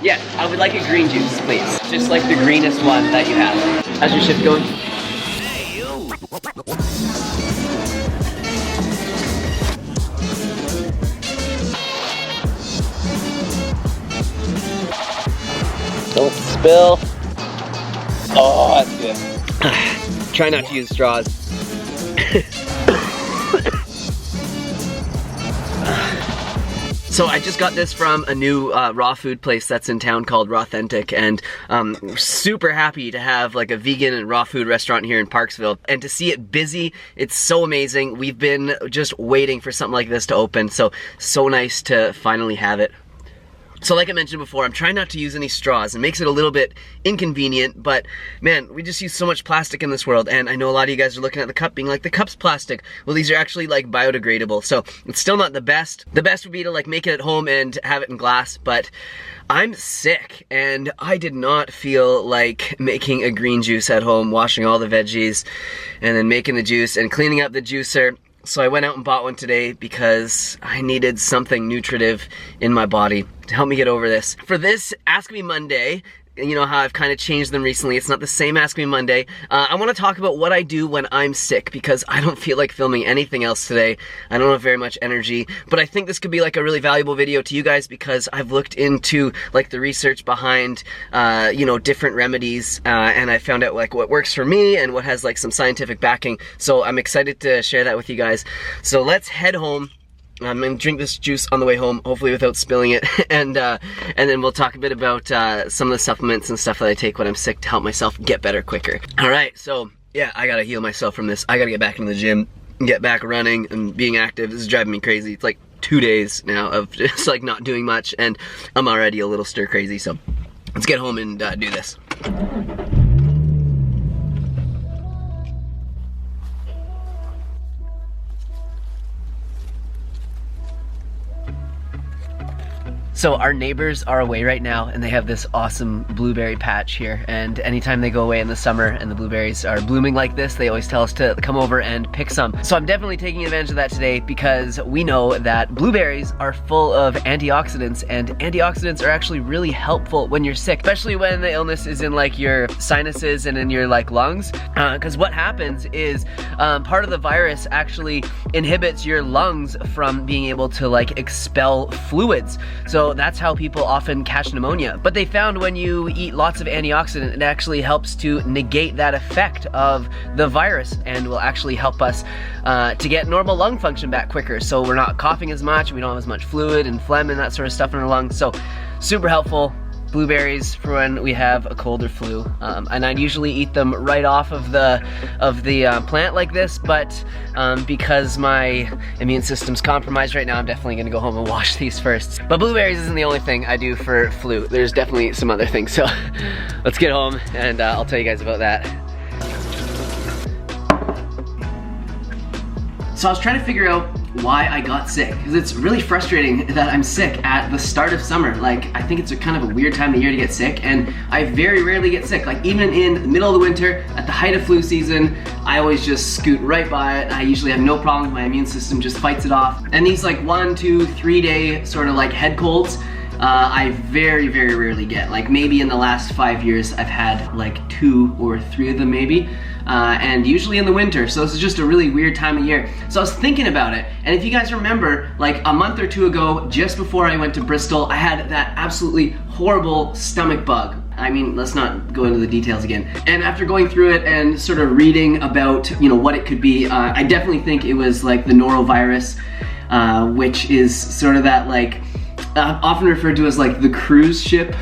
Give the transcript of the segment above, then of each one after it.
Yeah, I would like a green juice, please. Just like the greenest one that you have. How's your shift going? Hey, you! Don't spill. Oh, that's good. Try not to use straws. So I just got this from a new raw food place that's in town called Rawthentic, and super happy to have like a vegan and raw food restaurant here in Parksville, and to see it busy, it's so amazing. We've been just waiting for something like this to open, so nice to finally have it. So like I mentioned before, I'm trying not to use any straws. It makes it a little bit inconvenient, but man, we just use so much plastic in this world, and I know a lot of you guys are looking at the cup being like, the cup's plastic. Well, these are actually like biodegradable, so it's still not the best. The best would be to like make it at home and have it in glass, but I'm sick, and I did not feel like making a green juice at home, washing all the veggies, and then making the juice and cleaning up the juicer. So I went out and bought one today because I needed something nutritive in my body to help me get over this. For this Ask Me Monday, you know how I've kind of changed them recently. It's not the same Ask Me Monday. I want to talk about what I do when I'm sick, because I don't feel like filming anything else today. I don't have very much energy, but I think this could be like a really valuable video to you guys, because I've looked into like the research behind, you know, different remedies, and I found out like what works for me and what has like some scientific backing. So I'm excited to share that with you guys. So let's head home. I'm gonna drink this juice on the way home, hopefully without spilling it, and then we'll talk a bit about some of the supplements and stuff that I take when I'm sick to help myself get better quicker. All right, so yeah, I gotta heal myself from this. I gotta get back into the gym, get back running and being active. This is driving me crazy. It's like 2 days now of just like not doing much, and I'm already a little stir crazy, so let's get home and do this. So our neighbors are away right now, and they have this awesome blueberry patch here, and anytime they go away in the summer and the blueberries are blooming like this, they always tell us to come over and pick some. So I'm definitely taking advantage of that today, because we know that blueberries are full of antioxidants, and antioxidants are actually really helpful when you're sick, especially when the illness is in like your sinuses and in your like lungs, because what happens is part of the virus actually inhibits your lungs from being able to like expel fluids. So that's how people often catch pneumonia. But they found when you eat lots of antioxidant, it actually helps to negate that effect of the virus, and will actually help us to get normal lung function back quicker. So we're not coughing as much, we don't have as much fluid and phlegm and that sort of stuff in our lungs. So super helpful. Blueberries for when we have a cold or flu, and I'd usually eat them right off of the plant like this, but because my immune system's compromised right now, I'm definitely gonna go home and wash these first. But blueberries isn't the only thing I do for flu. There's definitely some other things, so let's get home and I'll tell you guys about that. So I was trying to figure out why I got sick, because it's really frustrating that I'm sick at the start of summer. Like, I think it's a kind of a weird time of year to get sick, and I very rarely get sick. Like, even in the middle of the winter, at the height of flu season, I always just scoot right by it. I usually have no problem. My immune system just fights it off. And these like 1, 2, 3 day sort of like head colds, I very rarely get. Like maybe in the last 5 years, I've had like 2 or 3 of them maybe. And usually in the winter, so this is just a really weird time of year. So I was thinking about it, and if you guys remember, like a month or 2 ago, just before I went to Bristol, I had that absolutely horrible stomach bug. I mean, let's not go into the details again. And after going through it and sort of reading about, you know, what it could be, I definitely think it was like the norovirus, which is sort of that like, often referred to as like the cruise ship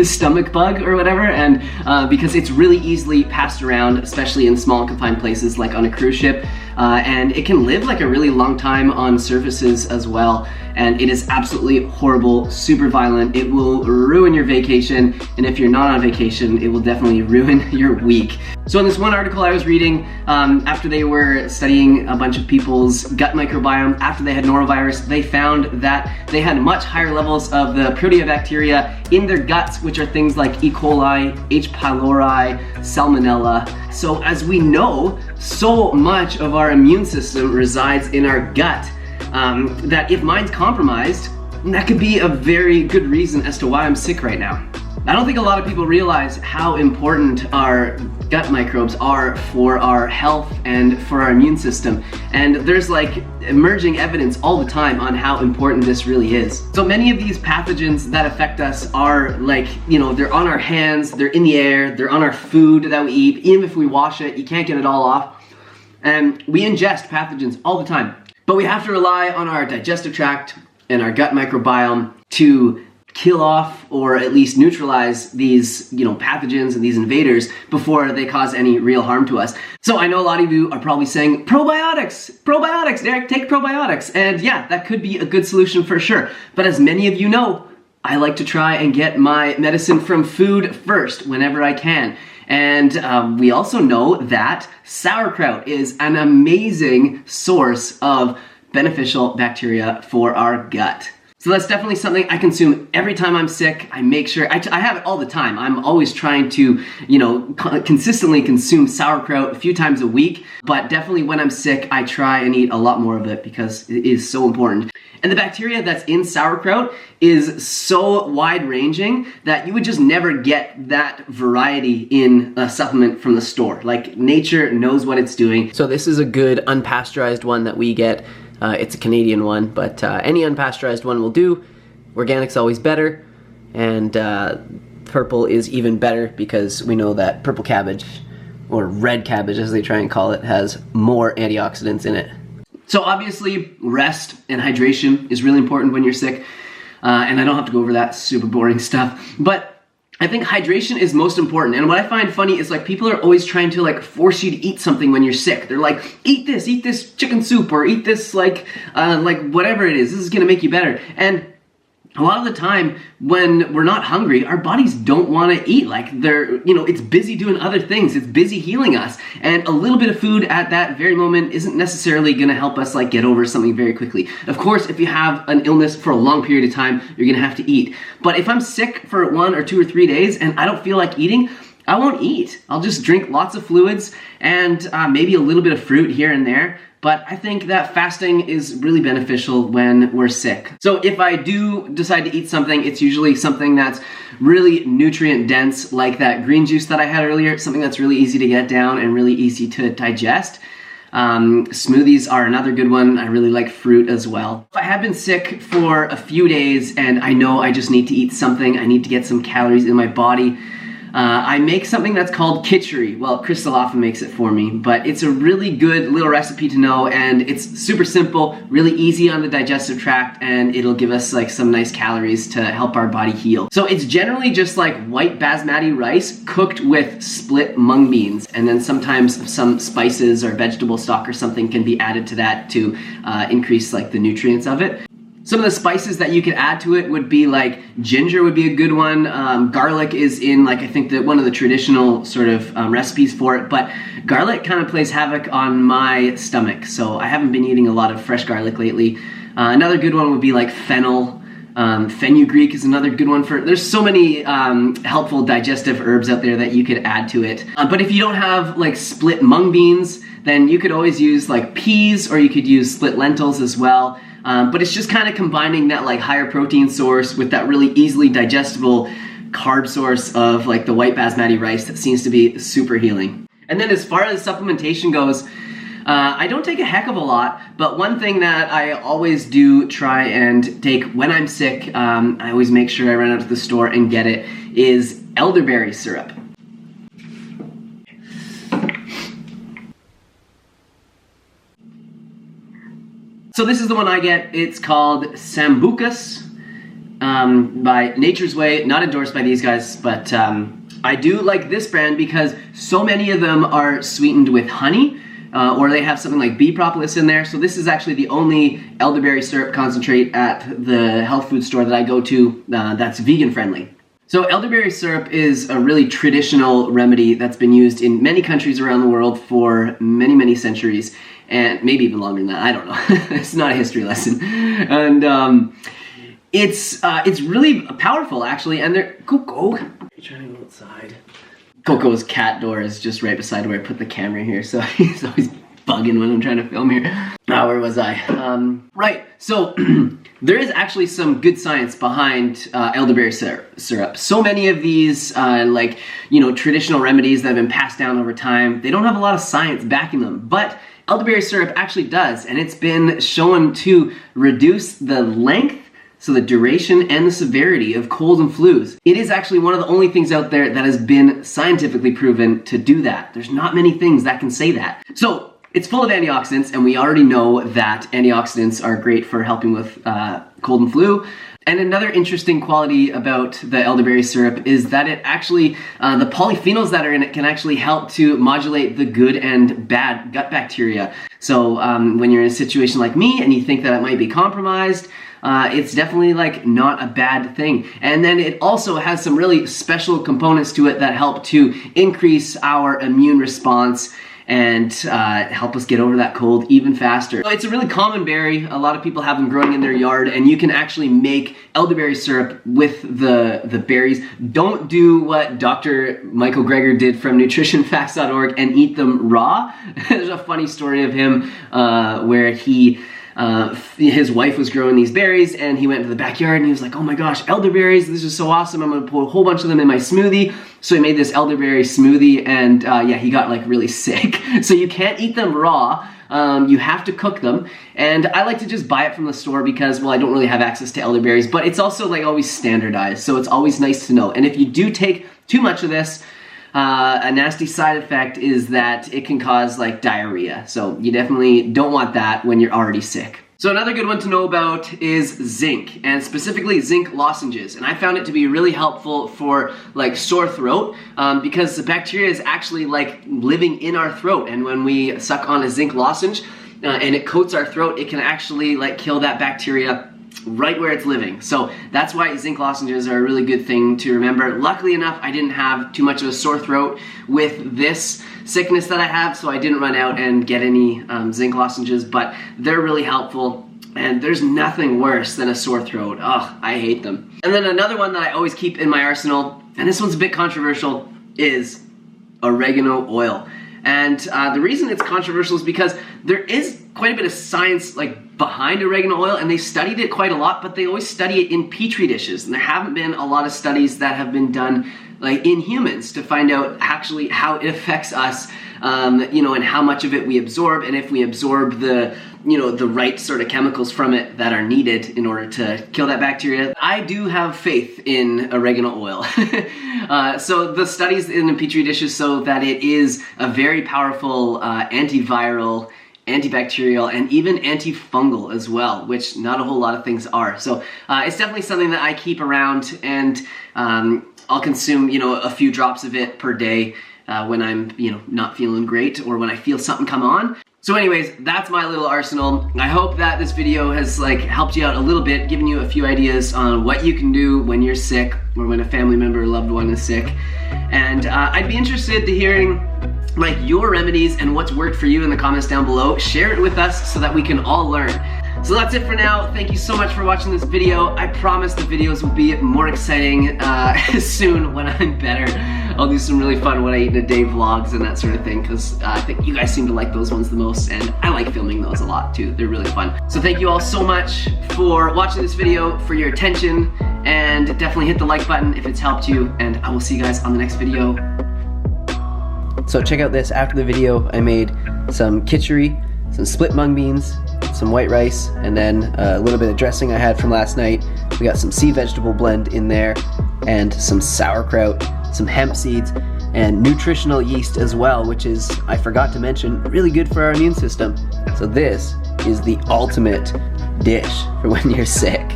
stomach bug or whatever, and because it's really easily passed around, especially in small confined places like on a cruise ship, and it can live like a really long time on surfaces as well, and it is absolutely horrible, super violent. It will ruin your vacation, and if you're not on vacation, it will definitely ruin your week. So in this one article I was reading, after they were studying a bunch of people's gut microbiome after they had norovirus, they found that they had much higher levels of the proteobacteria in their guts, which are things like E. coli, H. pylori, salmonella. So as we know, so much of our immune system resides in our gut, that if mine's compromised, that could be a very good reason as to why I'm sick right now. I don't think a lot of people realize how important our gut microbes are for our health and for our immune system. And there's like emerging evidence all the time on how important this really is. So many of these pathogens that affect us are like, you know, they're on our hands, they're in the air, they're on our food that we eat. Even if we wash it, you can't get it all off. And we ingest pathogens all the time. But we have to rely on our digestive tract and our gut microbiome to kill off or at least neutralize these, you know, pathogens and these invaders before they cause any real harm to us. So I know a lot of you are probably saying, probiotics, Derek, take probiotics. And yeah, that could be a good solution for sure. But as many of you know, I like to try and get my medicine from food first whenever I can. And we also know that sauerkraut is an amazing source of beneficial bacteria for our gut. So that's definitely something I consume every time I'm sick. I make sure, I have it all the time. I'm always trying to, you know, consistently consume sauerkraut a few times a week, but definitely when I'm sick, I try and eat a lot more of it because it is so important. And the bacteria that's in sauerkraut is so wide-ranging that you would just never get that variety in a supplement from the store. Like, nature knows what it's doing. So this is a good unpasteurized one that we get. It's a Canadian one, but any unpasteurized one will do. Organic's always better, and purple is even better because we know that purple cabbage, or red cabbage as they try and call it, has more antioxidants in it. So obviously, rest and hydration is really important when you're sick, and I don't have to go over that super boring stuff, but I think hydration is most important. And what I find funny is like people are always trying to like force you to eat something when you're sick. They're like, eat this chicken soup, or eat this like whatever it is. This is gonna make you better. And a lot of the time when we're not hungry, our bodies don't want to eat. Like they're, you know, it's busy doing other things. It's busy healing us. And a little bit of food at that very moment isn't necessarily going to help us like get over something very quickly. Of course, if you have an illness for a long period of time, you're going to have to eat. But if I'm sick for 1 or 2 or 3 days and I don't feel like eating, I won't eat. I'll just drink lots of fluids and maybe a little bit of fruit here and there. But I think that fasting is really beneficial when we're sick. So if I do decide to eat something, it's usually something that's really nutrient dense, like that green juice that I had earlier, something that's really easy to get down and really easy to digest. Smoothies are another good one. I really like fruit as well. If I have been sick for a few days and I know I just need to eat something, I need to get some calories in my body, I make something that's called kitchery. Well, Crystal often makes it for me, but it's a really good little recipe to know, and it's super simple, really easy on the digestive tract, and it'll give us like some nice calories to help our body heal. So it's generally just like white basmati rice cooked with split mung beans, and then sometimes some spices or vegetable stock or something can be added to that to increase like the nutrients of it. Some of the spices that you could add to it would be like ginger would be a good one. Garlic is in like I think that one of the traditional sort of recipes for it, but garlic kind of plays havoc on my stomach, so I haven't been eating a lot of fresh garlic lately. Another good one would be like fennel. Fenugreek is another good one for, there's so many helpful digestive herbs out there that you could add to it. But if you don't have like split mung beans, then you could always use like peas, or you could use split lentils as well. But it's just kind of combining that like higher protein source with that really easily digestible carb source of like the white basmati rice that seems to be super healing. And then as far as supplementation goes, I don't take a heck of a lot, but one thing that I always do try and take when I'm sick, I always make sure I run out to the store and get it, is elderberry syrup. So this is the one I get. It's called Sambucus by Nature's Way. Not endorsed by these guys, but I do like this brand because so many of them are sweetened with honey, or they have something like bee propolis in there. So this is actually the only elderberry syrup concentrate at the health food store that I go to that's vegan friendly. So elderberry syrup is a really traditional remedy that's been used in many countries around the world for many, many centuries, and maybe even longer than that. I don't know. It's not a history lesson. And it's really powerful, actually. And they're Coco. You're trying to go outside. Coco's cat door is just right beside where I put the camera here, so he's always bugging when I'm trying to film here. Where was I? Right. So There is actually some good science behind elderberry syrup. So many of these, traditional remedies that have been passed down over time, they don't have a lot of science backing them, but elderberry syrup actually does, and it's been shown to reduce the length, so the duration and the severity of colds and flus. It is actually one of the only things out there that has been scientifically proven to do that. There's not many things that can say that. So it's full of antioxidants, and we already know that antioxidants are great for helping with cold and flu. And another interesting quality about the elderberry syrup is that it actually, the polyphenols that are in it can actually help to modulate the good and bad gut bacteria. So when you're in a situation like me and you think that it might be compromised, it's definitely like not a bad thing. And then it also has some really special components to it that help to increase our immune response and help us get over that cold even faster. So it's a really common berry. A lot of people have them growing in their yard, and you can actually make elderberry syrup with the berries. Don't do what Dr. Michael Greger did from nutritionfacts.org and eat them raw. There's a funny story of him where his wife was growing these berries, and he went to the backyard and he was like, oh my gosh, elderberries, this is so awesome, I'm gonna put a whole bunch of them in my smoothie. So he made this elderberry smoothie, and yeah, he got like really sick. So you can't eat them raw, you have to cook them. And I like to just buy it from the store because, well, I don't really have access to elderberries, but it's also like always standardized, so it's always nice to know. And if you do take too much of this, a nasty side effect is that it can cause like diarrhea. So you definitely don't want that when you're already sick. So another good one to know about is zinc, and specifically zinc lozenges. And I found it to be really helpful for like sore throat because the bacteria is actually like living in our throat. And when we suck on a zinc lozenge and it coats our throat, it can actually like kill that bacteria right where it's living. So that's why zinc lozenges are a really good thing to remember. Luckily enough, I didn't have too much of a sore throat with this sickness that I have, so I didn't run out and get any zinc lozenges, but they're really helpful, and there's nothing worse than a sore throat. Ugh, I hate them. And then another one that I always keep in my arsenal, and this one's a bit controversial, is oregano oil. And the reason it's controversial is because there is quite a bit of science like behind oregano oil, and they studied it quite a lot, but they always study it in petri dishes, and there haven't been a lot of studies that have been done like in humans to find out actually how it affects us, and how much of it we absorb, and if we absorb the right sort of chemicals from it that are needed in order to kill that bacteria. I do have faith in oregano oil. So the studies in the petri dishes show that it is a very powerful antiviral, antibacterial, and even antifungal as well, which not a whole lot of things are. So it's definitely something that I keep around, and I'll consume, a few drops of it per day when I'm, not feeling great, or when I feel something come on. So anyways, that's my little arsenal. I hope that this video has helped you out a little bit, giving you a few ideas on what you can do when you're sick, or when a family member or loved one is sick. And I'd be interested to hearing your remedies and what's worked for you in the comments down below. Share it with us so that we can all learn. So that's it for now. Thank you so much for watching this video. I promise the videos will be more exciting soon when I'm better. I'll do some really fun what I eat in a day vlogs and that sort of thing, because I think you guys seem to like those ones the most, and I like filming those a lot too. They're really fun. So thank you all so much for watching this video, for your attention, and definitely hit the like button if it's helped you, and I will see you guys on the next video. So check out this. After the video, I made some kitchery, some split mung beans, some white rice, and then a little bit of dressing I had from last night. We got some sea vegetable blend in there, and some sauerkraut, some hemp seeds, and nutritional yeast as well, which is, I forgot to mention, really good for our immune system. So this is the ultimate dish for when you're sick.